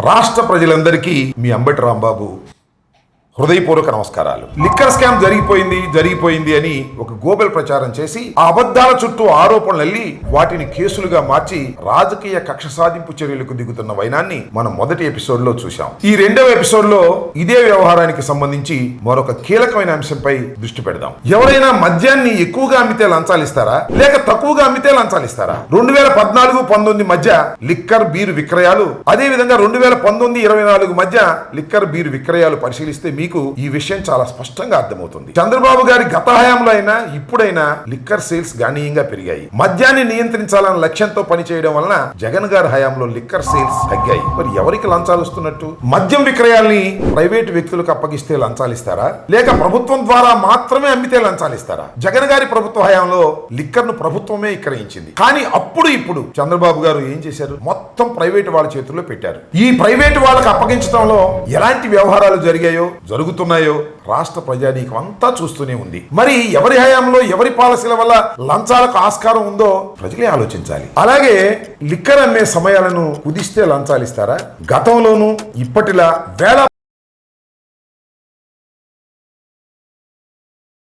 రాష్ట్ర ప్రజలందరికీ మీ అంబటి రాంబాబు హృదయపూర్వక నమస్కారాలు. లిక్కర్ స్కామ్ జరిగిపోయింది అని ఒక గోబెల్ ప్రచారం చేసి ఆ అబద్ధాల చుట్టూ ఆరోపణలల్లి వాటిని కేసులుగా మార్చి రాజకీయ కక్ష సాధింపు చర్యలకు దిగుతున్న వైనాన్ని మనం మొదటి ఎపిసోడ్ లో చూశాం. ఈ రెండవ ఎపిసోడ్ లో ఇదే వ్యవహారానికి సంబంధించి మరొక కీలకమైన అంశంపై దృష్టి పెడదాం. ఎవరైనా మద్యాన్ని ఎక్కువగా అమ్మితే లంచాలిస్తారా లేక తక్కువగా అమ్మితే లంచాలిస్తారా? 2014-19 మధ్య లిక్కర్ బీరు విక్రయాలు, అదే విధంగా 2019-24 మధ్య లిక్కర్ బీరు విక్రయాలు పరిశీలిస్తే మీకు ఈ విషయం చాలా స్పష్టంగా అర్థమవుతుంది. చంద్రబాబు గారి గత హయాంలో అయినా ఇప్పుడైనా లిక్కర్ సేల్స్ గణనీయంగా పెరిగాయి. మద్యాన్ని నియంత్రించాలన్న లక్ష్యంతో పనిచేయడం వలన జగన్ గారి హయాంలో లిక్కర్ సేల్స్ తగ్గాయి. మరి ఎవరికి లంచాలు వస్తున్నట్టు? మద్యం విక్రయాల్ని ప్రైవేటు వ్యక్తులకు అప్పగిస్తే లంచాలిస్తారా లేక ప్రభుత్వం ద్వారా మాత్రమే అమ్మితే లంచాలిస్తారా? జగన్ గారి ప్రభుత్వ హయాంలో లిక్కర్ ను ప్రభుత్వమే విక్రయించింది. కానీ ఇప్పుడు చంద్రబాబు గారు ఏం చేశారు? మొత్తం ప్రైవేటు వాళ్ళ చేతుల్లో పెట్టారు. ఈ ప్రైవేటు వాళ్ళకి అప్పగించడంలో ఎలాంటి వ్యవహారాలు జరుగుతున్నాయో రాష్ట్ర ప్రజానీకం అంతా చూస్తూనే ఉంది. మరి ఎవరి హయాంలో ఎవరి పాలసీల వల్ల లంచాలకు ఆస్కారం ఉందో ప్రజలే ఆలోచించాలి. అలాగే లిక్కర్ అమ్మే సమయాలను కుదిస్తే లంచాలిస్తారా? గతంలోనూ ఇప్పటిలా వేల